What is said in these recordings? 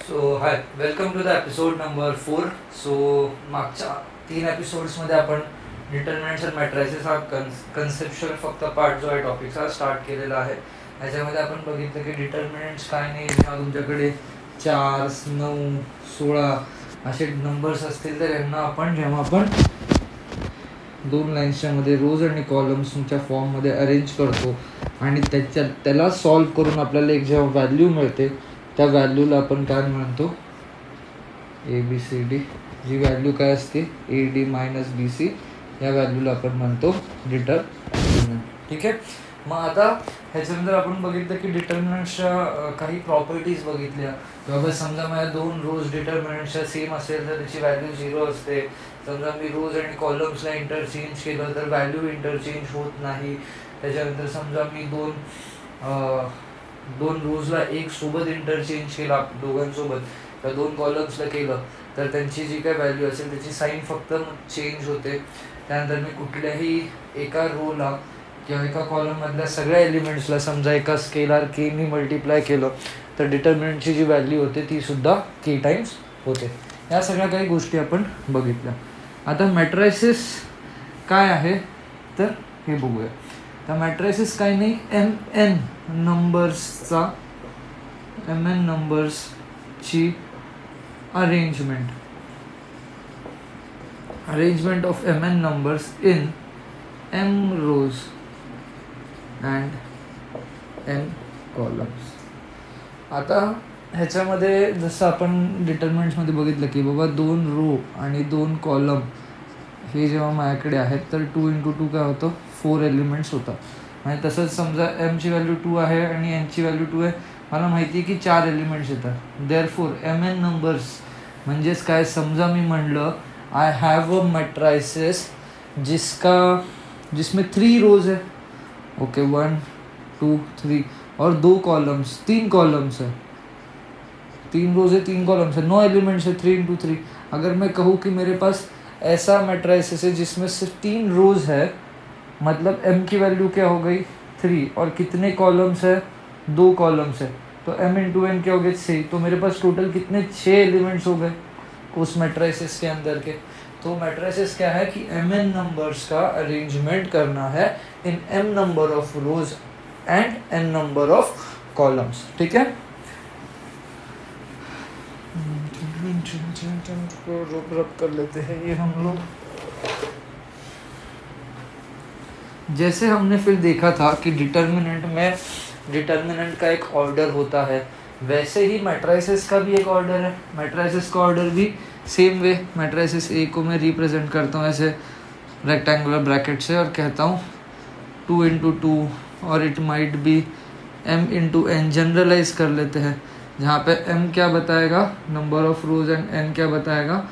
So hi, welcome to the episode number 4. So मागच्या 3 एपिसोड्समध्ये आपण डिटर्मिनंट्स अँड मॅट्रायसेस हा कन्सेप्च्युअल फक्त पार्ट जो आहे टॉपिकचा स्टार्ट केलेला आहे. ह्याच्यामध्ये आपण बघितलं की डिटर्मिनंट्स काय नाही, जेव्हा तुमच्याकडे 4, 9, 16 असे नंबर्स असतील तर यांना आपण जेव्हा आपण 2 लाईन्सच्या मध्ये रोज आणि कॉलम्सच्या फॉर्ममध्ये अरेंज करतो आणि त्याला सॉल्व करून आपल्याला एक जेव्हा व्हॅल्यू मिळते त्या व्हॅल्यूला आपण काय म्हणतो, ABCD. जी व्हॅल्यू काय असते AD - BC, या व्हॅल्यूला आपण म्हणतो डिटर्मिनंट. ठीक आहे. मग आता ह्याच्यानंतर आपण बघितलं की डिटर्मिनंट्सच्या काही प्रॉपर्टीज बघितल्या. बाबा समजा माझ्या 2 रोज डिटर्मिनंट्सच्या सेम असेल तर त्याची व्हॅल्यू 0 असते. समजा मी रोज आणि कॉलम्सला इंटरचेंज केलं तर व्हॅल्यू इंटरचेंज होत नाही. त्याच्यानंतर समजा मी दोन रोजला एक सोबत इंटरचेंज केला दोघांसोबत, तर 2 कॉलम्सला केलं तर त्यांची जी काय व्हॅल्यू असेल त्याची साईन फक्त चेंज होते. त्यानंतर मी कुठल्याही एका रोला किंवा एका कॉलममधल्या सगळ्या एलिमेंट्सला समजा एका स्केलार केनी मल्टिप्लाय केलं तर डिटर्मिनंटची जी व्हॅल्यू होते ती सुद्धा के टाइम्स होते. या सगळ्या काही गोष्टी आपण बघितल्या. आता मॅट्रायसिस काय आहे तर हे बघूया. तर मॅट्रायसिस काही नाही, MN नंबर्सची arrangement of MN numbers in M rows and N columns. आता ह्याच्यामध्ये जसं आपण डिटर्मिनंट्समध्ये बघितलं की बाबा 2 रो आणि 2 कॉलम हे जेव्हा माझ्याकडे आहेत तर 2 × 2 काय होतं, 4 एलिमेंट्स होतात. आणि तसंच समजा एमची व्हॅल्यू 2 आहे आणि एनची व्हॅल्यू 2 आहे, मला माहिती आहे की 4 एलिमेंट्स येतात. देअरफॉर MN नंबर्स म्हणजेच काय, समजा मी म्हणलं आई हैव अ मैट्राइसिस जिसमें 3 रोज है. ओके, 1 2 3 और 2 कॉलम्स, 3 कॉलम्स है, 3 रोज है, 3 कॉलम्स है, 9 एलिमेंट्स है, 3 × 3. अगर मैं कहूँ कि मेरे पास ऐसा मैट्राइसिस है जिसमें सिर्फ 3 रोज है, मतलब M की वैल्यू क्या हो गई 3, और कितने कॉलम्स है, 2 कॉलम्स है, तो M × N क्या हो गए 6. तो मेरे पास टोटल कितने 6 एलिमेंट्स हो गए उस मैट्राइसिस के अंदर के. तो मैट्राइसिस क्या है कि MN नंबर्स का अरेंजमेंट करना है इन M number of rows and N number of columns. ठीक है. रब कर लेते हैं ये हम लोग. जैसे हमने फिर देखा था कि डिटर्मिनेंट का एक ऑर्डर होता है, वैसे ही मैट्राइसिस का भी एक ऑर्डर है. मैट्राइसिस का ऑर्डर भी सेम वे, मैट्राइसिस ए को मैं रिप्रेजेंट करता हूँ ऐसे रेक्टेंगुलर ब्रैकेट से और कहता हूँ 2 × 2, और it might be M × N. Generalise कर लेते हैं, जहाँ पे M क्या बताएगा, number of rows, and N क्या बताएगा,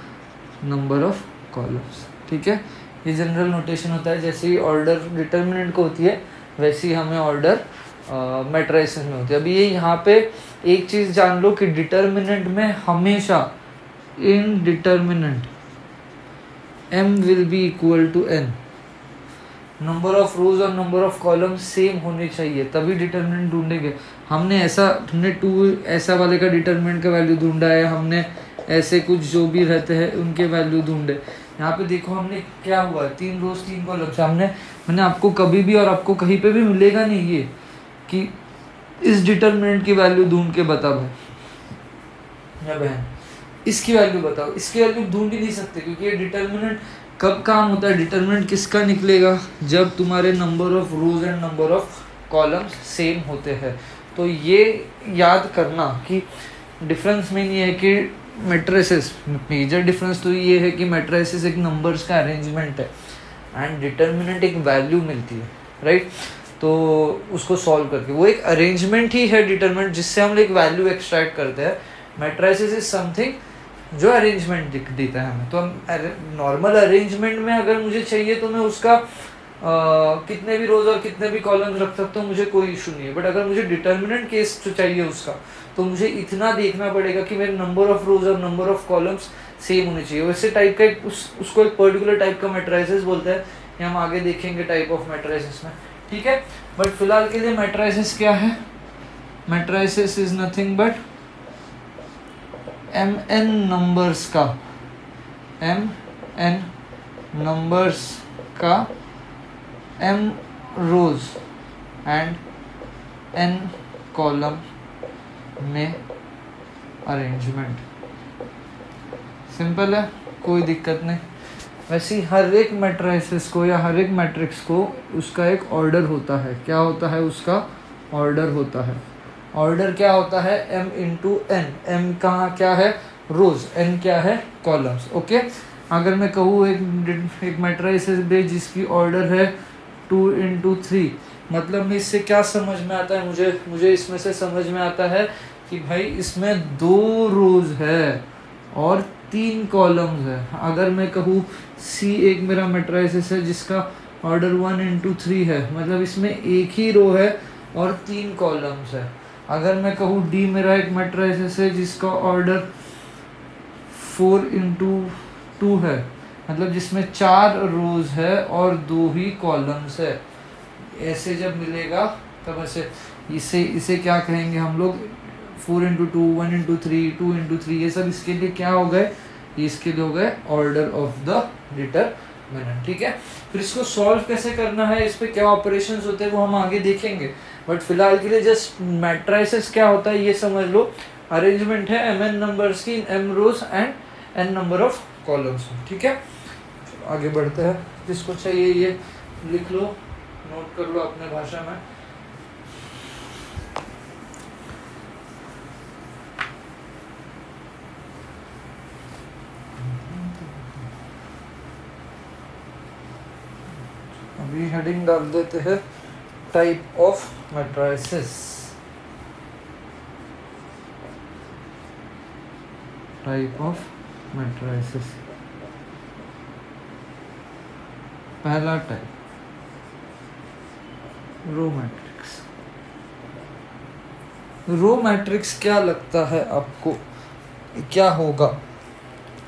नंबर ऑफ कॉलम्स. ठीक है. ये जनरल नोटेशन होता है. जैसे ही ऑर्डर डिटर्मिनेंट को होती है वैसे ही हमें ऑर्डर मैट्राइसिस में होती है. अभी ये यहाँ पे एक चीज़ जान लो कि डिटर्मिनेंट में हमेशा in determinant M will be equal to N. Number of rows और नंबर ऑफ कॉलम सेम होने चाहिए, तभी डिटर्मिनेंट ढूंढेंगे. हमने 2 ऐसा वाले का डिटर्मिनेंट का वैल्यू ढूंढा है, हमने ऐसे कुछ जो भी रहते हैं उनके वैल्यू ढूंढे. यहाँ पे देखो हमने क्या हुआ, 3 रोज 3 कॉलम. मैंने आपको कभी भी और आपको कहीं पे भी मिलेगा नहीं ये कि इस डिटर्मिनेंट की वैल्यू ढूंढ के बता भाई या बहन, इसकी वैल्यू बताओ. इसकी वैल्यू ढूंढ ही नहीं सकते, क्योंकि ये डिटर्मिनेंट कब काम होता है, डिटर्मिनेंट किसका निकलेगा, जब तुम्हारे number of rows and number of columns same होते हैं. तो ये याद करना कि डिफरेंस में ये है कि मैट्राइसिस, मेजर डिफरेंस तो ये है कि मैट्राइसिस एक नंबर्स का अरेंजमेंट है एंड डिटर्मिनेंट एक वैल्यू मिलती है, राइट. तो उसको सॉल्व करके वो एक अरेंजमेंट ही है डिटर्मिनेंट, जिससे हम एक वैल्यू एक्सट्रैक्ट करते हैं. मैट्राइसिस इज समथिंग जो अरेंजमेंट देता है हमें. तो हम नॉर्मल अरेंजमेंट में अगर मुझे चाहिए तो मैं उसका कितने भी रोज और कितने भी कॉलम्स रख सकता हूँ, मुझे कोई इशू नहीं है. बट अगर मुझे डिटर्मिनेंट केस जो चाहिए उसका, तो मुझे इतना देखना पड़ेगा कि मेरे नंबर ऑफ रोज और नंबर ऑफ कॉलम्स सेम होने चाहिए. वैसे टाइप का उसको एक पर्टिकुलर टाइप का मैट्राइसिस बोलते हैं, ये हम आगे देखेंगे टाइप ऑफ मैट्राइसिस में. ठीक है. बट फिलहाल के लिए मैट्राइसिस क्या है, matrices is nothing but M N numbers का, एम एन नंबर्स का M rows and N column में अरेंजमेंट। सिंपल है, कोई दिक्कत नहीं। वैसे ही हर एक मैट्रिसेस को या हर एक मैट्रिक्स को उसका एक ऑर्डर होता है। क्या होता है उसका? ऑर्डर होता है। ऑर्डर क्या होता है? m into N. एम कहाँ क्या है? रोज। n क्या है? कॉलम्स। ओके, अगर मैं कहूँ एक मैट्रिक्स है जिसकी ऑर्डर है 2 इंटू 3, मतलब में इससे क्या समझ में आता है? मुझे इसमें से समझ में आता है कि भाई इसमें 2 रोज है और 3 कॉलम्स है। अगर मैं कहूँ C एक मेरा मैट्रिक्स है जिसका ऑर्डर 1 इंटू 3 है, मतलब इसमें एक ही रो है और 3 कॉलम्स है। अगर मैं कहूँ D मेरा एक मैट्रिक्स है जिसका ऑर्डर 4 इंटू 2 है, मतलब जिसमें 4 रोज है और 2 ही कॉलम्स है। ऐसे जब मिलेगा तब इसे क्या कहेंगे हम लोग? 4 इंटू 2, 1 इंटू 3, 2 इंटू 3, ये सब इसके लिए क्या हो गए? इसके लिए हो गए ऑर्डर ऑफ द डिटरमिनेंट। ठीक है, फिर इसको सॉल्व कैसे करना है, इस पे क्या ऑपरेशंस होते हैं वो हम आगे देखेंगे। बट फिलहाल के लिए जस्ट मैट्रिसेस क्या होता है ये समझ लो। अरेंजमेंट है एम एन नंबर्स की, M rows and N number of columns. ठीक है, आगे बढ़ते हैं। जिसको चाहिए ये लिख लो, नोट कर लो अपने भाषा में। अभी हेडिंग डाल देते हैं type of matrices. Type of matrices. पहला type row matrix. Row matrix क्या लगता है आपको, क्या होगा?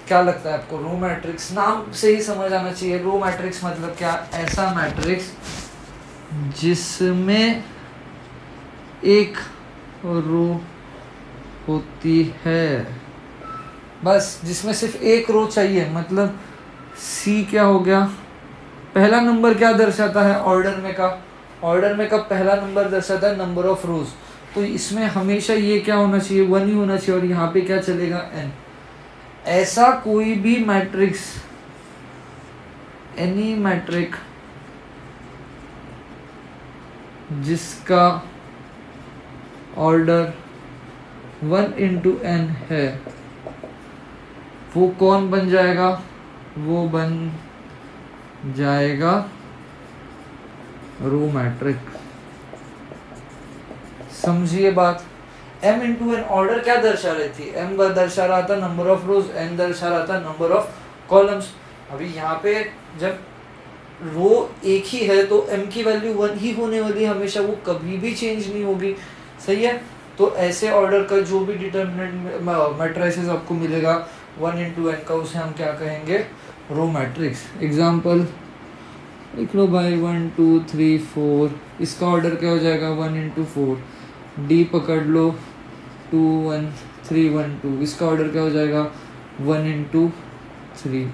क्या लगता है आपको? रो मैट्रिक्स नाम से ही समझ आना चाहिए। रो मैट्रिक्स मतलब क्या? ऐसा मैट्रिक्स जिसमें एक रो होती है, बस जिसमें सिर्फ एक रो चाहिए। मतलब C क्या हो गया? पहला नंबर क्या दर्शाता है ऑर्डर में का? ऑर्डर में का पहला नंबर दर्शाता है नंबर ऑफ रोज। तो इसमें हमेशा ये क्या होना चाहिए? 1 ही होना चाहिए। और यहाँ पे क्या चलेगा? n। ऐसा कोई भी मैट्रिक्स, एनी मैट्रिक जिसका ऑर्डर 1 इंटू n है, वो कौन बन जाएगा? वो बन जाएगा रो मैट्रिक्स। समझिए बात। m इंटू एन ऑर्डर क्या दर्शा रही थी? m दर्शा रहा था नंबर ऑफ रोज, n दर्शा रहा था नंबर ऑफ कॉलम्स। अभी यहाँ पे जब रो एक ही है तो m की वैल्यू 1 ही होने वाली है हमेशा, वो कभी भी चेंज नहीं होगी। सही है, तो ऐसे ऑर्डर का जो भी डिटरमिनेंट मैट्रिसेस आपको मिलेगा 1 इंटू एन का, उसे हम क्या कहेंगे? Row matrix. एग्जाम्पल लिख लो भाई 1 2 3 4, इसका ऑर्डर क्या हो जाएगा? 1 इंटू 4। डी पकड़ लो 2 1 3 1 2, इसका ऑर्डर क्या हो जाएगा? 1 इंटू 3।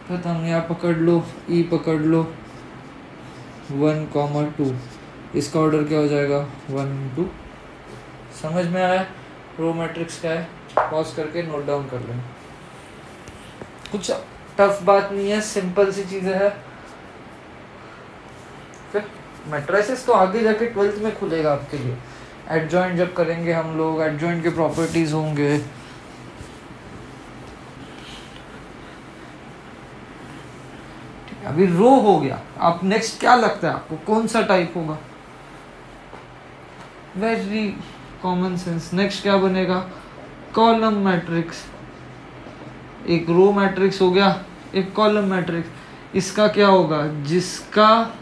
खत्म। यहाँ पकड़ लो, ई पकड़ लो 1 2, इसका ऑर्डर क्या हो जाएगा? 1 इंटू। समझ में आया रो मैट्रिक्स क्या है? पॉज करके नोट डाउन कर लें। कुछ टफ बात नहीं है, सिंपल सी चीजें है। फिर मैट्रिसेस तो आगे जाके 12th में खुलेगा आपके लिए। एडजॉइंट जब करेंगे हम लोग, एडजॉइंट के प्रॉपर्टीज होंगे। अभी रो हो गया। अब नेक्स्ट क्या लगता है आपको, कौन सा टाइप होगा? Very common sense. नेक्स्ट क्या बनेगा? Column matrix. एक रो मैट्रिक्स हो गया, एक कॉलम मैट्रिक्स। इसका क्या होगा? जिसका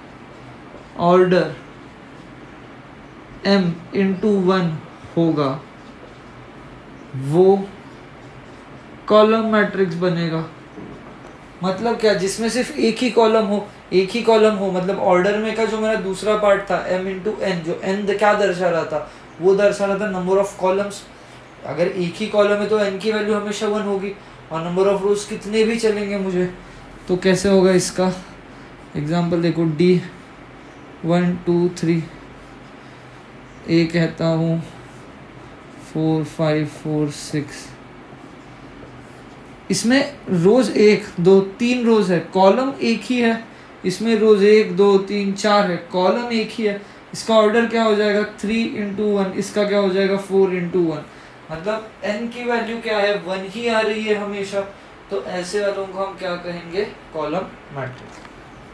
ऑर्डर m इंटू 1 होगा वो कॉलम मैट्रिक्स बनेगा। मतलब क्या? जिसमें सिर्फ एक ही कॉलम हो, एक ही कॉलम हो। मतलब ऑर्डर में का जो मेरा दूसरा पार्ट था m इंटू n, जो n क्या दर्शा रहा था? वो दर्शा रहा था नंबर ऑफ कॉलम्स। अगर एक ही कॉलम है तो n की वैल्यू हमेशा 1 होगी, और नंबर ऑफ रोज कितने भी चलेंगे मुझे, तो कैसे होगा इसका एग्जांपल देखो, d 1 2 3, ए कहता हूँ 4 5 4 6, इसमें रोज 1 2 3 रोज है, कॉलम एक ही है, इसमें रोज 1 2 3 4 है, कॉलम एक ही है, इसका ऑर्डर क्या हो जाएगा 3 into 1, इसका क्या हो जाएगा 4 into 1, मतलब n की वैल्यू क्या है 1 ही आ रही है हमेशा, तो ऐसे वालों को हम क्या कहेंगे कॉलम मैट्रिक्स।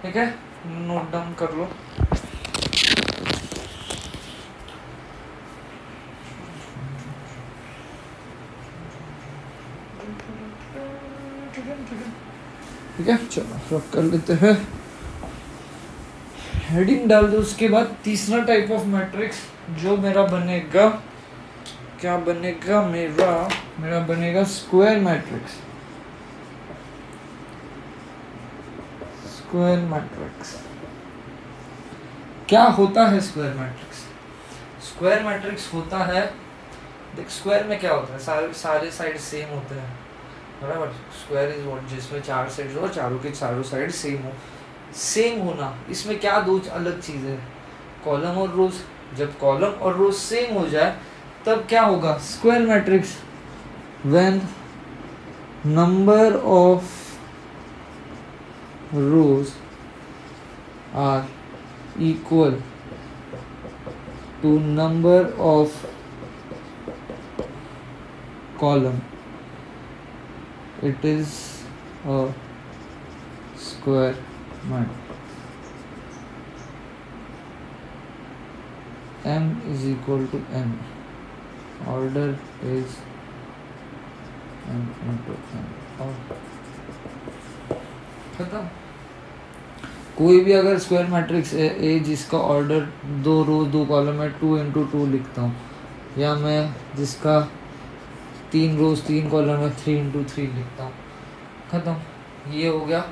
ठीक है, नोट डाउन कर लो। ठीक है, चलो रख कर लेते हैं, हेडिंग डाल दो। उसके बाद तीसरा टाइप ऑफ मैट्रिक्स जो मेरा बनेगा, क्या बनेगा मेरा बनेगा स्क्वायर मैट्रिक्स। स्क्वायर मैट्रिक्स क्या होता है? स्क्वायर मैट्रिक्स होता है, देख स्क्वायर में क्या होता है, सारे साइड सेम होते हैं, बराबर। स्क्वायर इज व्हाट, जिसमें 4 साइड्स हो, चारों के चारों साइड सेम हो। सेम होना, इसमें क्या दो अलग चीज़ें हैं, कॉलम और रोज। जब कॉलम और रोज सेम हो जाए तब क्या होगा square matrix, when number of rows are equal to number of column, it is a square matrix. M is equal to n, order is m into n, और खत्म। कोई भी अगर स्क्वायर मैट्रिक्स है ए जिसका ऑर्डर 2 रो 2 कॉलम है 2 into 2 लिखता हूँ, या मैं जिसका 3 रोज 3 कॉलम है 3 into 3 लिखता हूँ, खत्म। ये हो गया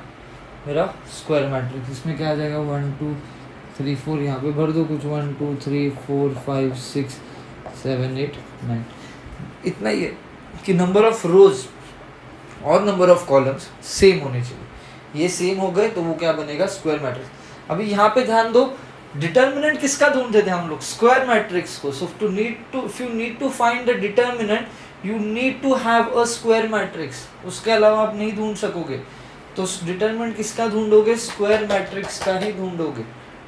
मेरा स्क्वायर मैट्रिक्स। इसमें क्या आ जाएगा 1 2 3 4, यहाँ पे भर दो कुछ 1 2 3 4 5 6 7 8 9। इतना ही है कि नंबर ऑफ रोज और नंबर ऑफ कॉलम्स सेम होने चाहिए, ये सेम हो गए तो वो क्या बनेगा स्क्वायर मैट्रिक्स। अभी यहाँ पे ध्यान दो, डिटर्मिनेंट किसका ढूंढते थे हम लोग, स्क्वायर मैट्रिक्स को। So if you need to find the determinant you need to have a square matrix, उसके अलावा आप नहीं ढूंढ सकोगे। तो डिटर्मिनेंट किसका ढूंढोगे, स्क्वायर मैट्रिक्स का ही ढूंढोगे।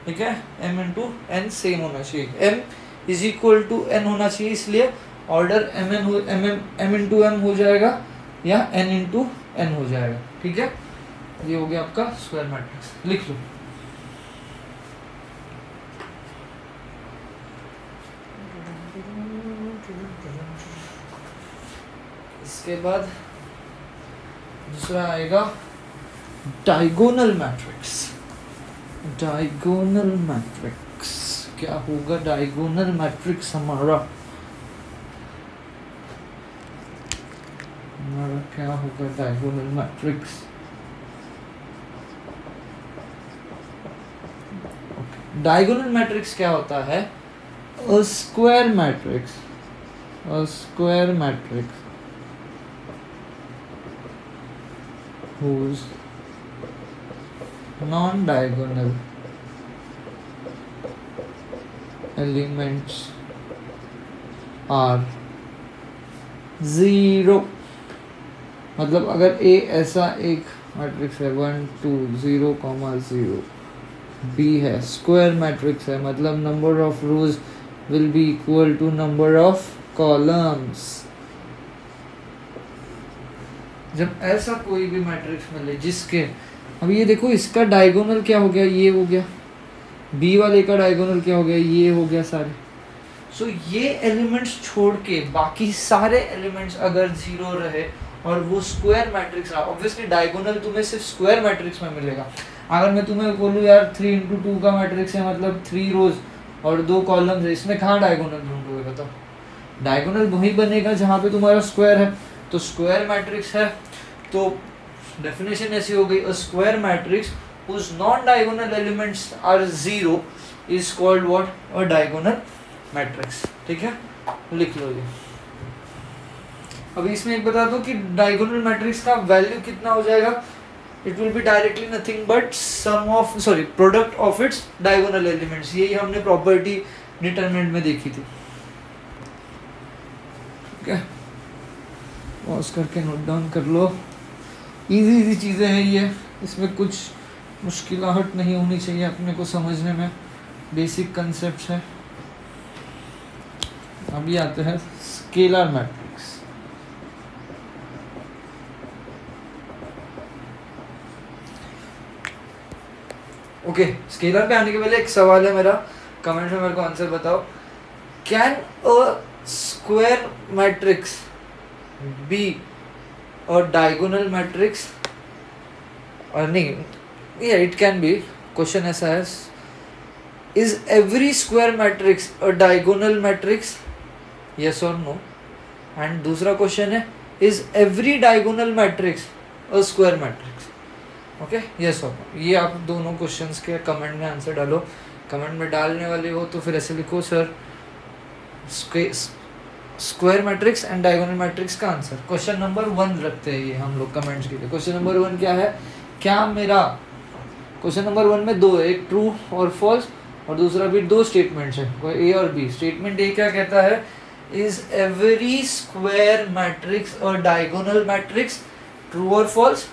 ठीक है, m into n सेम होना चाहिए, m is equal to n होना चाहिए, इसलिए ऑर्डर m into m हो जाएगा या n into n हो जाएगा। ठीक है, ये हो गया आपका स्क्वायर मैट्रिक्स, लिख लो। इसके बाद दूसरा आएगा डायगोनल मैट्रिक्स। डायगोनल मैट्रिक्स क्या होगा, डायगोनल मैट्रिक्स हमारा क्या होगा डायगोनल मैट्रिक्स। डायगोनल मैट्रिक्स क्या होता है, अ square matrix whose non-diagonal elements are 0। मतलब अगर A ऐसा एक मैट्रिक्स है 1 2 0 0, B है स्क्वायर मैट्रिक्स है, मतलब number of rows will be equal to number of columns. जब ऐसा कोई भी मैट्रिक्स मिले जिसके, अब ये देखो इसका डायगोनल क्या हो गया, ये हो गया, बी वाले का डायगोनल क्या हो गया, ये हो गया सारे। सो ये एलिमेंट्स छोड़ के बाकी सारे एलिमेंट्स अगर 0 रहे और वो स्क्वायर मैट्रिक्स रहा, ऑब्वियसली डायगोनल तुम्हें सिर्फ स्क्वायर मैट्रिक्स में मिलेगा। अगर मैं तुम्हें बोलूँ यार 3 into 2 का मैट्रिक्स है, मतलब 3 रोज और 2 कॉलम्स है, इसमें कहाँ डायगोनल ढूंढोगे बताओ। डायगोनल वही बनेगा जहाँ पे तुम्हारा स्क्वायर है, तो स्क्वायर मैट्रिक्स है तो डेफिनेशन ऐसी हो गई, अ square matrix whose non-diagonal elements are 0 is called what, a diagonal matrix। ठीक है, लिख लो ये। अभी इसमें एक बता दो कि डायगोनल मैट्रिक्स का वैल्यू कितना हो जाएगा, it will be directly nothing but product of its diagonal elements. यही हमने प्रॉपर्टी डिटरमिनेंट में देखी थी। ठीक है, पॉज करके नोट डाउन कर लो। इजी चीज़ें हैं ये, इसमें कुछ मुश्किलाहट नहीं होनी चाहिए अपने को समझने में, बेसिक कंसेप्ट है। अभी आते हैं स्केलर मैट्रिक्स। ओके, स्केलर पे आने के पहले एक सवाल है मेरा, कमेंट में मेरे को आंसर बताओ। Can a square matrix be a diagonal matrix? और नहीं, yeah, it can be. Question ऐसा है, is every square matrix a diagonal matrix? Yes or no? And दूसरा क्वेश्चन है, is every diagonal matrix a square matrix? Okay, yes or no? ये आप दोनों questions के कमेंट में आंसर डालो। कमेंट में डालने वाले हो तो फिर ऐसे लिखो, sir square matrix and diagonal matrix का आंसर। क्वेश्चन नंबर 1 रखते हैं ये हम लोग कमेंट्स के लिए। क्वेश्चन नंबर 1 क्या है? क्या मेरा क्वेश्चन नंबर 1 में दो है, एक ट्रू और फॉल्स और दूसरा भी दो स्टेटमेंट्स है, कोई ए और बी। स्टेटमेंट ए क्या कहता है? इज एवरी स्क्वायर मैट्रिक्स और डायगोनल मैट्रिक्स, ट्रू और फॉल्स।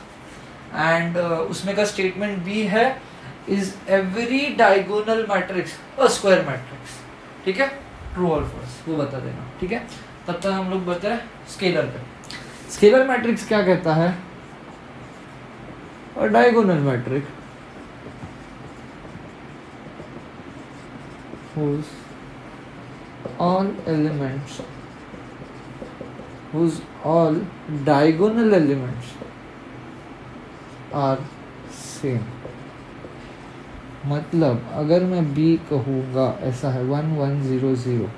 एंड उसमें का स्टेटमेंट बी है, is every diagonal matrix a square matrix. ठीक है, ट्रू और फॉल्स वो बता देना। ठीक है, तब तक हम लोग बताए स्केलर पे। स्केलर मैट्रिक्स क्या कहता है? और diagonal matrix whose all diagonal elements are same। मतलब अगर मैं B कहूँगा, ऐसा है 1 1 0 0,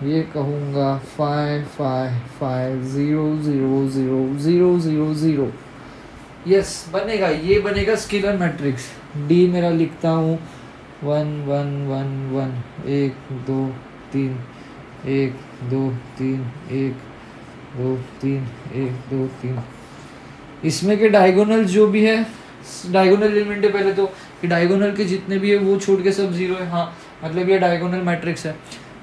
ये कहूँगा 5 5 5 0 0 0 0 0 0, यस बनेगा, ये बनेगा स्केलर मैट्रिक्स। डी मेरा लिखता हूँ 1 1 1 1 1 2 3 1 2 3 1 2 3 1 2 3। इसमें के डायगोनल जो भी है, डायगोनल एलिमेंट है पहले तो, कि डायगोनल के जितने भी है वो छोड़ के सब जीरो है। हाँ, मतलब ये डायगोनल मैट्रिक्स है।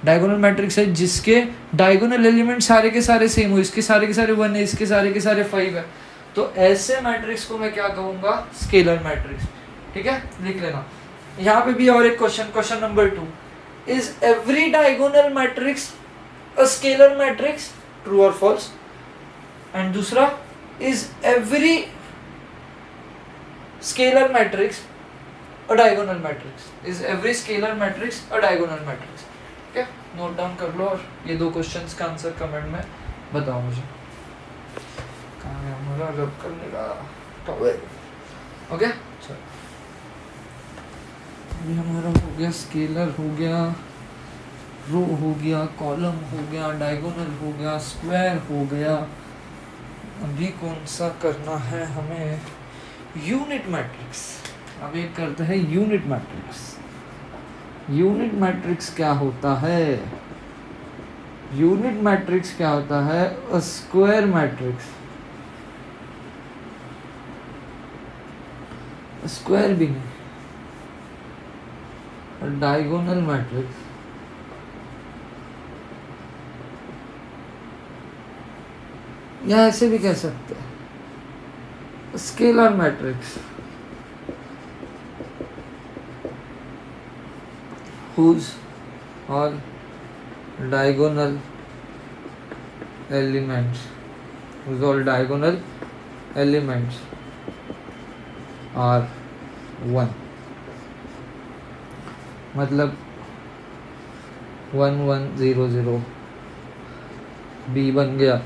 डायगोनल मैट्रिक्स है जिसके डायगोनल एलिमेंट सारे के सारे सेम हो, इसके सारे के सारे 1 है, इसके सारे के सारे 5 है, तो ऐसे मैट्रिक्स को मैं क्या कहूँगा? Scalar matrix. ठीक है, लिख लेना। यहाँ पे भी और एक question number 2, is every diagonal matrix a scalar matrix, true और फॉल्स। एंड दूसरा, is every scalar matrix a diagonal matrix, is every scalar matrix a diagonal matrix. ठीक है, नोट डाउन कर लो और ये दो क्वेश्चंस का आंसर कमेंट में बताओ मुझे। कहाँ है हमारा रब करने का टॉवेल? ओके, चलो ये हमारा हो गया, स्केलर हो गया, रो हो गया, कॉलम हो गया, डायगोनल हो गया, स्क्वायर हो गया। अभी कौन सा करना है हमें? Unit matrix. अब एक करते हैं यूनिट मैट्रिक्स। यूनिट मैट्रिक्स क्या होता है? यूनिट मैट्रिक्स क्या होता है? अ स्क्वायर मैट्रिक्स, स्क्वायर भी नहीं, डायगोनल मैट्रिक्स, या ऐसे भी कह सकते हैं scalar matrix, whose all diagonal elements are 1। मतलब 1 1 0 0 B बन गया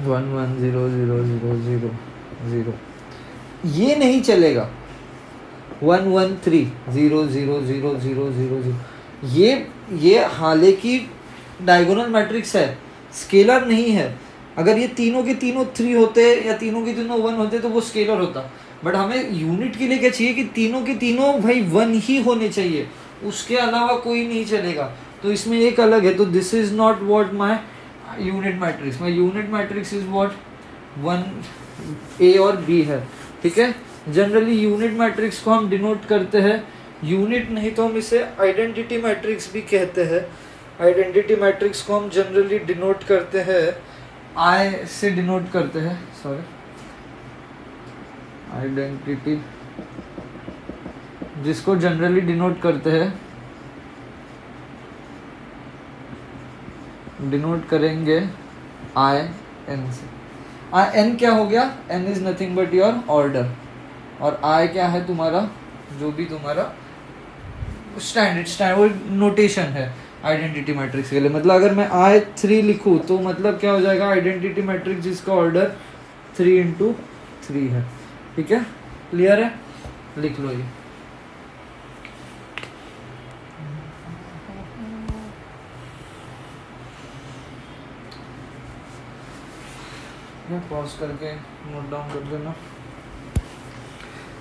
1 1 0 0 0 0 0। ये नहीं चलेगा 1 1 3 0 0 0 0 0 0। ये हालांकि डायगोनल मैट्रिक्स है, स्केलर नहीं है। अगर ये तीनों के तीनों 3 होते या तीनों के तीनों 1 होते तो वो स्केलर होता। बट हमें यूनिट के लिए क्या चाहिए कि तीनों के तीनों भाई 1 ही होने चाहिए, उसके अलावा कोई नहीं चलेगा। तो इसमें एक अलग है, तो this is not what my unit matrix में unit matrix is what, one A और बी है, ठीक है। जनरली यूनिट मैट्रिक्स को हम डिनोट करते हैं, यूनिट नहीं तो हम इसे आइडेंटिटी मैट्रिक्स भी कहते हैं। आइडेंटिटी मैट्रिक्स को हम जनरली डिनोट करते हैं, आई से डिनोट करते हैं, सॉरी, आइडेंटिटी जिसको जनरली डिनोट करते हैं, डिनोट करेंगे आई एन से। आई एन क्या हो गया, N is nothing but your order, और आई क्या है तुम्हारा, जो भी तुम्हारा स्टैंडर्ड नोटेशन है आइडेंटिटी मैट्रिक्स के लिए। मतलब अगर मैं I3 लिखूँ तो मतलब क्या हो जाएगा, आइडेंटिटी मैट्रिक्स जिसका ऑर्डर 3×3 है, ठीक है, क्लियर है, लिख लो ये। पॉज करके नोट डाउन कर देना।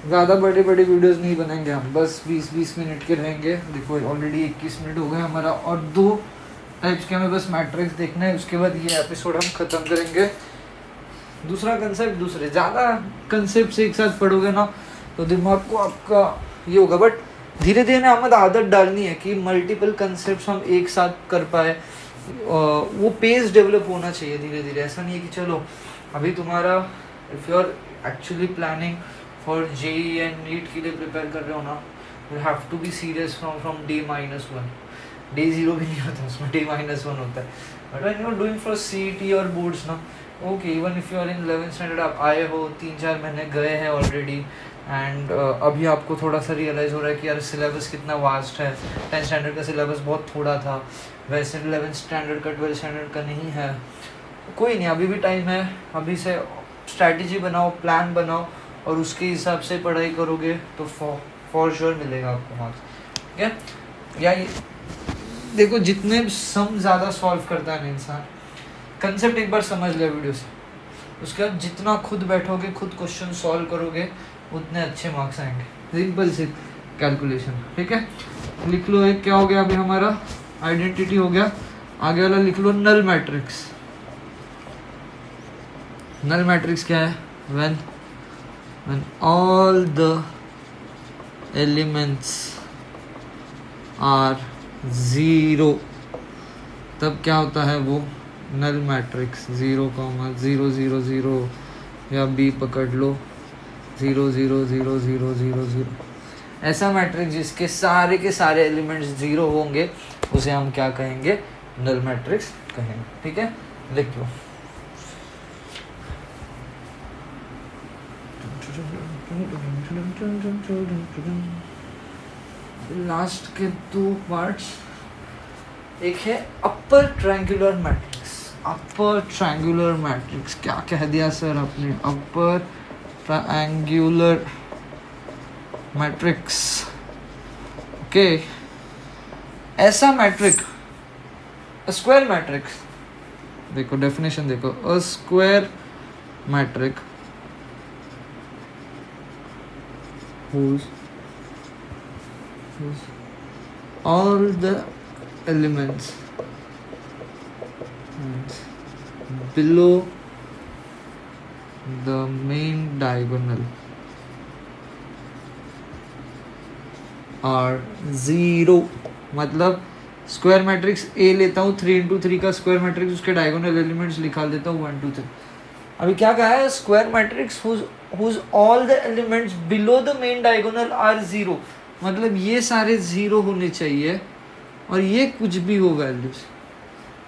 ज़्यादा बड़े बड़े वीडियोस नहीं बनाएंगे हम, बस 20-20 मिनट के रहेंगे। देखो ऑलरेडी 21 मिनट हो गए हमारा, और 2 टाइप्स के हमें बस मैट्रिक्स देखना है, उसके बाद ये एपिसोड हम ख़त्म करेंगे। दूसरा कंसेप्ट, दूसरे ज़्यादा कंसेप्ट एक साथ पढ़ोगे ना तो दिमाग को आपका ये होगा, बट धीरे धीरे ना हमें आदत डालनी है कि मल्टीपल कंसेप्ट हम एक साथ कर पाए। वो पेस डेवलप होना चाहिए धीरे धीरे, ऐसा नहीं है कि चलो अभी तुम्हारा if you are actually planning for JEE and NEET के लिए प्रिपेयर कर रहे हो ना, you have to be serious from day-1। day 0 भी नहीं होता उसमें, day-1 होता है। But when you are doing for CET और बोर्ड्स ना, okay, even if you are in 11th standard, आप आए हो 3-4 महीने गए हैं ऑलरेडी, एंड अभी आपको थोड़ा सा रियलाइज़ हो रहा है कि यार सिलेबस कितना वास्ट है। 10th स्टैंडर्ड का सिलेबस बहुत थोड़ा था, वैसे 11th स्टैंडर्ड का 12th स्टैंडर्ड का नहीं है। कोई नहीं, अभी भी टाइम है, अभी से स्ट्रैटेजी बनाओ, प्लान बनाओ, और उसके हिसाब से पढ़ाई करोगे तो फॉर श्योर मिलेगा आपको मार्क्स, ठीक है। या देखो जितने सम ज़्यादा सॉल्व करता है ना इंसान, कंसेप्ट एक बार समझ लिया वीडियो से, उसके बाद जितना खुद बैठोगे, खुद क्वेश्चन सॉल्व करोगे, उतने अच्छे मार्क्स आएंगे। सिंपल सी कैलकुलेशन, ठीक है। लिख लो एक क्या हो गया अभी हमारा, आइडेंटिटी हो गया। आगे वाला लिख लो नल मैट्रिक्स। नल मैट्रिक्स क्या है, when all the elements are 0, तब क्या होता है वो नल मैट्रिक्स। 0,000 या B पकड़ लो, 0,0,0,0,0 ऐसा मैट्रिक्स जिसके सारे के सारे एलिमेंट्स 0 होंगे, उसे हम क्या कहेंगे, नल मैट्रिक्स कहेंगे, ठीक है। लिख लो। लास्ट के 2 पार्ट्स, एक है upper triangular matrix. Upper triangular matrix क्या कह दिया सर आपने, अपर ट्रायंगुलर मैट्रिक्स, ओके। ऐसा मैट्रिक, स्क्वायर मैट्रिक्स, देखो डेफिनेशन देखो, a square matrix whose all the elements below the main diagonal are 0। मतलब स्क्वायर मैट्रिक्स ए लेता हूँ, 3×3 का स्क्वायर मैट्रिक्स, उसके डायगोनल एलिमेंट्स निकाल देता हूँ 1 2 3। अभी क्या कहा है, square matrix whose all the elements below the main diagonal are 0, मतलब ये सारे 0 होने चाहिए और ये कुछ भी हो वैल्यूज।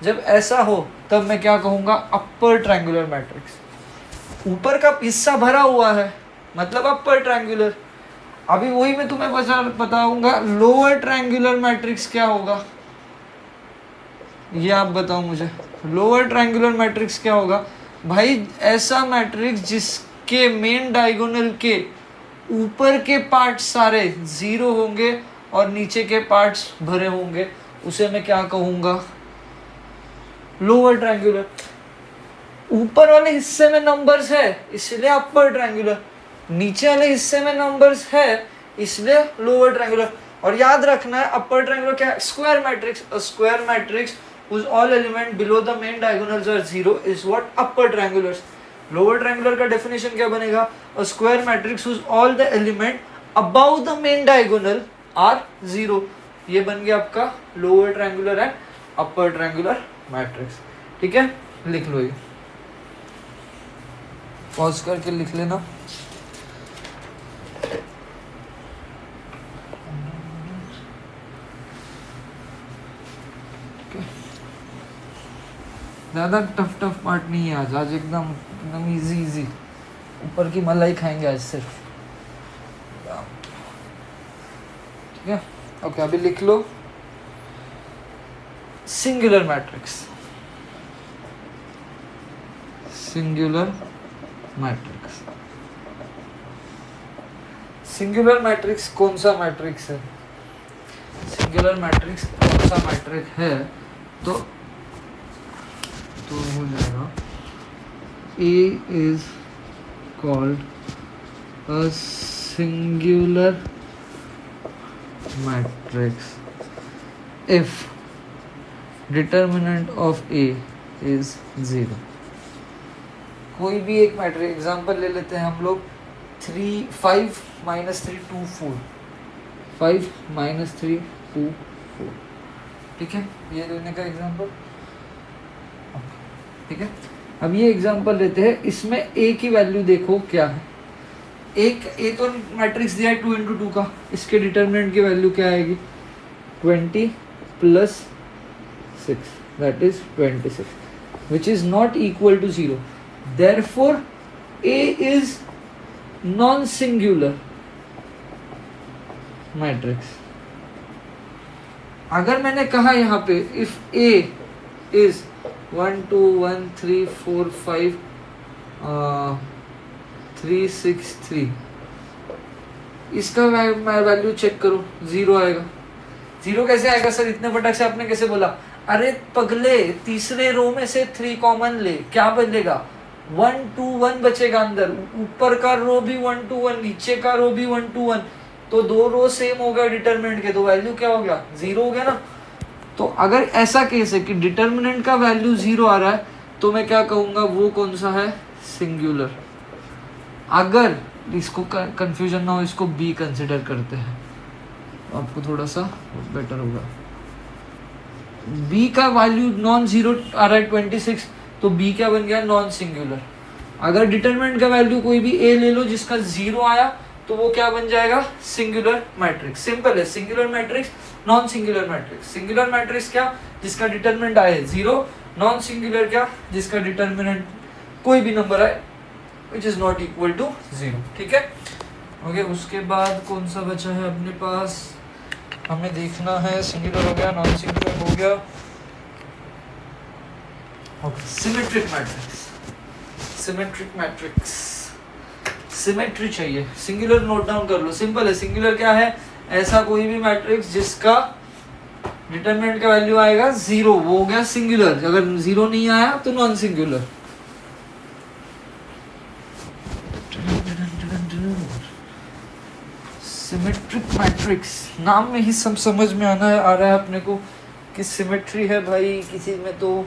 जब ऐसा हो तब मैं क्या कहूँगा, अपर ट्रायंगुलर मैट्रिक्स। ऊपर का हिस्सा भरा हुआ है मतलब अपर ट्रायंगुलर। अभी वही मैं तुम्हें बताऊंगा लोअर ट्रायंगुलर मैट्रिक्स क्या होगा, ये आप बताओ मुझे। लोअर ट्रायंगुलर मैट्रिक्स क्या होगा भाई, ऐसा मैट्रिक्स जिसके मेन डायगोनल के ऊपर के पार्ट्स सारे 0 होंगे और नीचे के पार्ट्स भरे होंगे, उसे मैं क्या कहूँगा, लोअर ट्रायंगुलर। ऊपर वाले हिस्से में नंबर्स है इसलिए अपर ट्रायंगुलर, नीचे वाले हिस्से में नंबर्स है इसलिए लोअर ट्रायंगुलर। और याद रखना है अपर ट्रायंगुलर क्या है, square matrix. Square matrix whose all element below the main diagonals are 0 is what? Upper triangulars. Lower triangular का definition क्या बनेगा? A square matrix whose all the element above the main diagonal are 0. ये बन गया आपका lower triangular and upper triangular matrix. ठीक है, लिख लो ये, पॉज करके लिख लेना. ज़्यादा टफ पार्ट नहीं है आज एकदम इजी ऊपर की मलाई खाएंगे आज सिर्फ. ठीक है, ओके. अभी लिख लो singular matrix. Singular matrix. Singular matrix कौन सा मैट्रिक्स है? सिंगुलर मैट्रिक्स कौन सा मैट्रिक्स है? तो हो जाएगा A is called a singular matrix if determinant of A is 0. कोई भी एक मैट्रिक्स एग्जांपल ले लेते हैं हम लोग. 5 - 3 2 4. 5 - 3 2 4. ठीक है, ये लेने का एग्जांपल. ठीक है, अब ये एग्जांपल लेते हैं. इसमें ए की वैल्यू देखो क्या है. एक तो मैट्रिक्स दिया है 2 × 2 का. इसके डिटर्मिनेंट की वैल्यू क्या आएगी? 20 + 6, that is 26, which is not equal to 0. Therefore A is non singular matrix. अगर मैंने कहा यहाँ पे इफ ए इज 1 2 1 3 4 5 3 6 3, इसका वैल्यू चेक करो, 0 आएगा. 0 कैसे आएगा सर? इतने फटक से आपने कैसे बोला? अरे पगले, तीसरे रो में से 3 कॉमन ले, क्या बचेगा? 1 2 1 बचेगा अंदर. ऊपर का रो भी 1 2 1, नीचे का रो भी 1 2 1, तो 2 रो सेम हो गया डिटरमिनेंट के, तो वैल्यू क्या हो गया? 0 हो गया ना. तो अगर ऐसा केस है कि डिटर्मिनेंट का वैल्यू 0 आ रहा है, तो मैं क्या कहूँगा? वो कौन सा है? सिंगुलर. अगर इसको कंफ्यूजन ना हो, इसको बी कंसिडर करते हैं, आपको थोड़ा सा बेटर होगा. बी का वैल्यू नॉन 0 आ रहा है 26, तो बी क्या बन गया? Non singular. अगर डिटर्मिनेंट का वैल्यू कोई भी ए ले लो जिसका 0 आया, तो वो क्या बन जाएगा? Singular matrix. सिंपल है. Singular matrix, non singular matrix. Singular matrix क्या? जिसका डिटरमिनेंट आए 0. नॉन सिंगुलर क्या? जिसका डिटरमिनेंट कोई भी नंबर आए which is not equal to 0. ठीक है, ओके. उसके बाद कौन सा बचा है अपने पास? हमें देखना है. सिंगुलर हो गया, नॉन सिंगुलर हो गया. Okay, symmetric matrix. Symmetric matrix, symmetry चाहिए. सिंगुलर नोट डाउन कर लो. सिंपल है. सिंगुलर क्या है? ऐसा कोई भी मैट्रिक्स जिसका डिटरमिनेंट का वैल्यू आएगा 0, वो हो गया सिंगुलर. अगर 0 नहीं आया तो नॉन सिंगुलर. सिमेट्रिक मैट्रिक्स, नाम में ही सब समझ में आ रहा है अपने को कि सिमेट्री है भाई किसी में. तो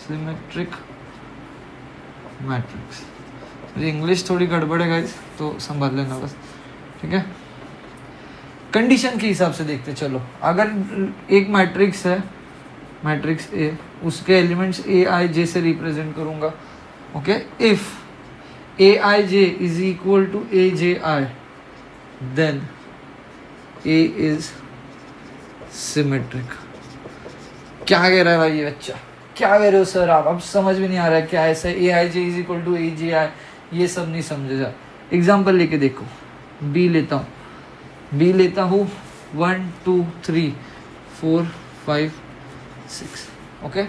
सिमेट्रिक मैट्रिक्स. इंग्लिश थोड़ी गड़बड़ है गाइस, तो संभाल लेना बस. ठीक है, कंडीशन के हिसाब से देखते चलो. अगर एक मैट्रिक्स है, मैट्रिक्स ए, उसके एलिमेंट्स ए आई जे से रिप्रेजेंट करूंगा. Okay, if A I J is equal to A J I, then A is symmetric. क्या कह रहा है भाई ये बच्चा? क्या कह रहे हो सर आप? अब समझ में नहीं आ रहा है क्या ऐसा? ए I J is equal to A J आई, ये सब नहीं समझे जा. एग्जाम्पल लेके देखो. बी लेता हूँ 1 2 3 4 5 6. ओके,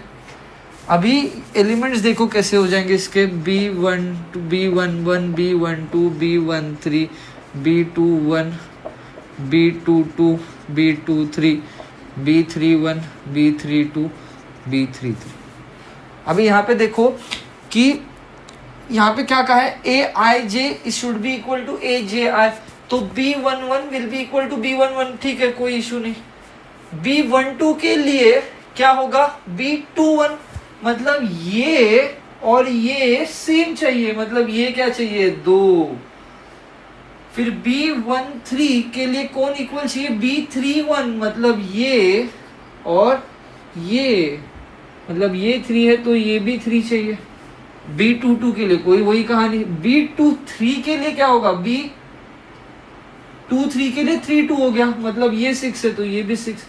अभी एलिमेंट्स देखो कैसे हो जाएंगे इसके. B1 B11 B12 B13 B21 B22 B23 B31 B32 B33. अभी यहाँ पे देखो कि यहाँ पे क्या कहा है? ए I J should be equal to A J आई. तो B11 will be equal to B11, ठीक है, कोई इशू नहीं। B12 के लिए क्या होगा, B21, मतलब ये और ये सेम चाहिए, मतलब ये क्या चाहिए, 2। फिर B13 के लिए कौन इक्वल चाहिए, B31, मतलब ये और ये, मतलब ये 3 है तो ये भी 3 चाहिए। B22 के लिए कोई वही कहानी। B23 के लिए क्या होगा, B23 के लिए 3 2 हो गया, मतलब ये 6 है तो ये भी 6।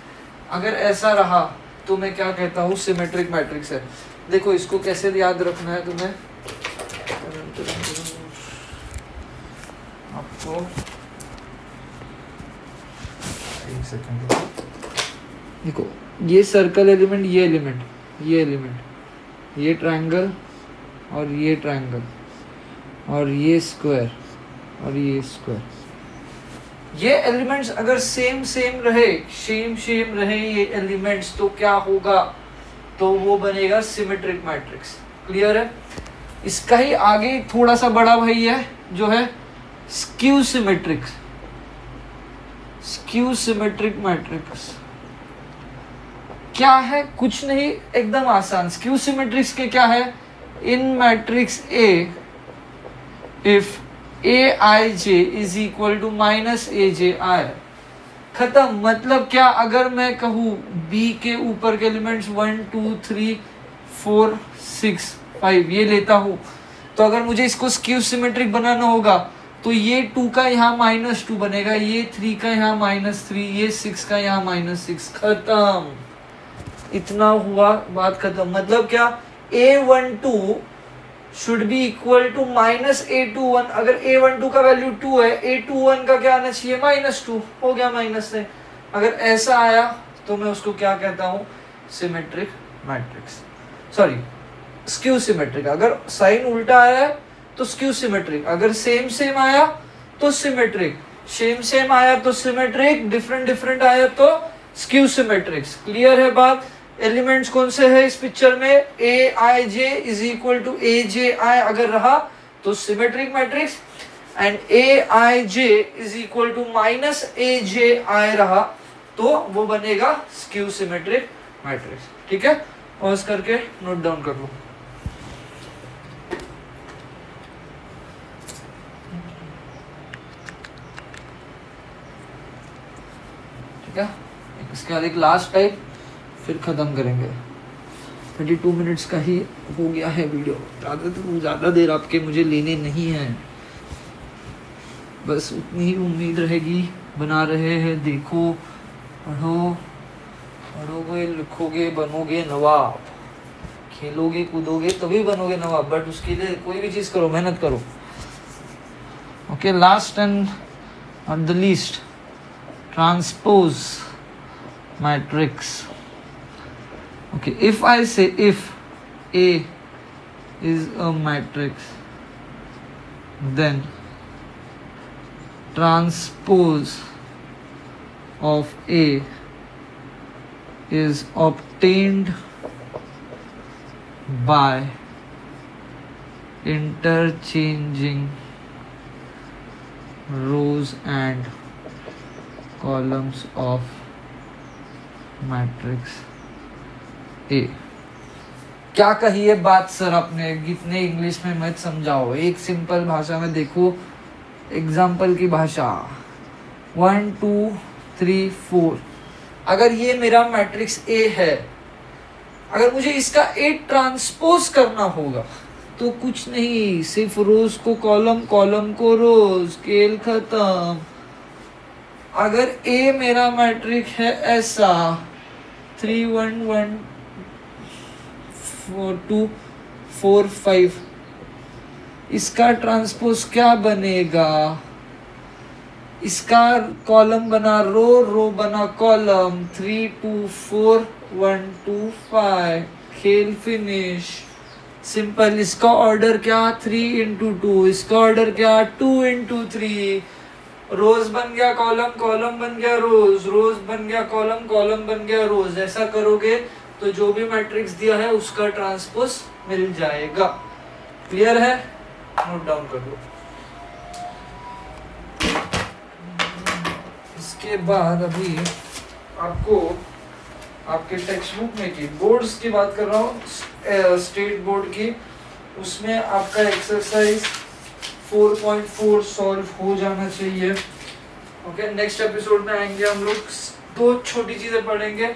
अगर ऐसा रहा तो मैं क्या कहता हूँ, सिमेट्रिक मैट्रिक्स है। देखो इसको कैसे याद रखना है तुम्हें, आपको एक सेकंड देखो, ये सर्कल एलिमेंट, ये एलिमेंट, ये एलिमेंट, ये ट्रायंगल और ये ट्रायंगल और ये स्क्वायर और ये स्क्वायर, ये एलिमेंट्स अगर सेम रहे, सेम रहे ये एलिमेंट्स, तो क्या होगा, तो वो बनेगा सिमेट्रिक मैट्रिक्स। क्लियर है। इसका ही आगे थोड़ा सा बड़ा भाई है जो है skew symmetric. Skew symmetric matrix क्या है, कुछ नहीं, एकदम आसान। स्क्यू सिमेट्रिक्स के क्या है, in matrix A if Aij is equal to minus Aj, खत्म। मतलब क्या, अगर मैं कहूँ B के ऊपर के एलिमेंट्स 1 2 3 4 6 5 ये लेता हूँ, तो अगर मुझे इसको स्क्यू सिमेट्रिक बनाना होगा तो ये 2 का यहाँ -2 बनेगा, ये 3 का यहाँ -3, ये 6 का यहाँ -6, खत्म। इतना हुआ, बात खत्म। मतलब क्या, A12 should be equal to -A21। अगर A12 का वैल्यू 2 है, A21 का क्या आना चाहिए, -2, हो गया माइनस से। अगर ऐसा आया तो मैं उसको क्या कहता हूँ, symmetric matrix, sorry skew symmetric. अगर साइन उल्टा आया है तो स्क्यू सिमेट्रिक, अगर सेम आया तो सिमेट्रिक, सेम आया तो सिमेट्रिक, डिफरेंट आया तो स्क्यू सिमेट्रिक्स। क्लियर है बात। एलिमेंट्स कौन से है इस पिक्चर में, Aij is equal to Aj अगर रहा तो symmetric matrix, and Aij is equal to -Aj रहा तो वो बनेगा स्क्यू सिमेट्रिक मैट्रिक्स। ठीक है, पॉज करके नोट डाउन कर लो। ठीक है, इसके बाद एक लास्ट टाइप, फिर ख़त्म करेंगे। 32 मिनट्स का ही हो गया है वीडियो, ज़्यादा देर आपके मुझे लेने नहीं है, बस उतनी ही उम्मीद रहेगी। बना रहे हैं, देखो, पढ़ोगे, लिखोगे, बनोगे नवाब, खेलोगे कूदोगे तभी बनोगे नवाब, बट उसके लिए कोई भी चीज़ करो, मेहनत करो। Okay, last and not the least, transpose matrix. Okay, if I say if A is a matrix, then transpose of A is obtained by interchanging rows and columns of matrix A। क्या कही है बात sir आपने, इतने English में मत समझाओ, एक सिंपल भाषा में देखो, एग्जाम्पल की भाषा। 1 2 3 4, अगर ये मेरा मैट्रिक्स A है, अगर मुझे इसका A ट्रांसपोज करना होगा तो कुछ नहीं, सिर्फ रोज को कॉलम, कॉलम को रोज, स्केल खत्म। अगर A मेरा मैट्रिक्स है ऐसा 3 1 1 4 2 4 5, इसका ट्रांसपोज क्या बनेगा, इसका कॉलम बना रो, रो बना कॉलम, 3 2 4 1 2 5, खेल फिनिश, सिंपल। इसका ऑर्डर क्या, 3 into 2, इसका ऑर्डर क्या, 2 into 3, रोज बन गया कॉलम, कॉलम बन गया रोज, रोज बन गया कॉलम, कॉलम बन गया रोज। ऐसा करोगे तो जो भी मैट्रिक्स दिया है उसका ट्रांसपोज मिल जाएगा। क्लियर है, नोट डाउन कर लो। उसके बाद अभी आपको आपके टेक्स्ट बुक में की बोर्ड्स की बात कर रहा हूँ, स्टेट बोर्ड की, उसमें आपका एक्सरसाइज 4.4 सॉल्व हो जाना चाहिए। ओके, नेक्स्ट एपिसोड में आएंगे हम लोग, दो छोटी चीजें पढ़ेंगे।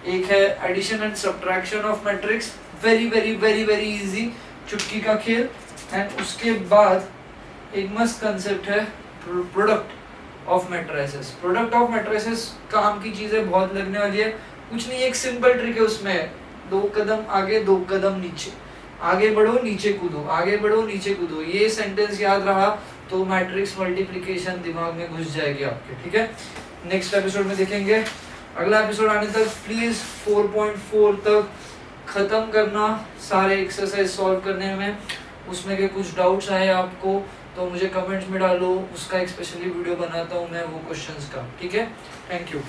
एक है addition and subtraction of matrix, very very very very easy, चुटकी का खेल। एंड उसके बाद एक मस्त कंसेप्ट है product of matrices. Product of matrices काम की चीजें बहुत लगने वाली है, कुछ नहीं, एक सिंपल ट्रिक है उसमें, 2 कदम आगे 2 कदम नीचे, आगे बढ़ो नीचे कूदो, आगे बढ़ो नीचे कूदो। ये सेंटेंस याद रहा तो मैट्रिक्स मल्टीप्लिकेशन दिमाग में घुस जाएगी आपके, ठीक है। नेक्स्ट एपिसोड में देखेंगे। अगला एपिसोड आने तक प्लीज 4.4 तक खत्म करना सारे एक्सरसाइज सॉल्व करने में। उसमें के कुछ डाउट्स आए आपको तो मुझे कमेंट्स में डालो, उसका एक स्पेशली वीडियो बनाता हूँ मैं वो क्वेश्चंस का, ठीक है। Thank you.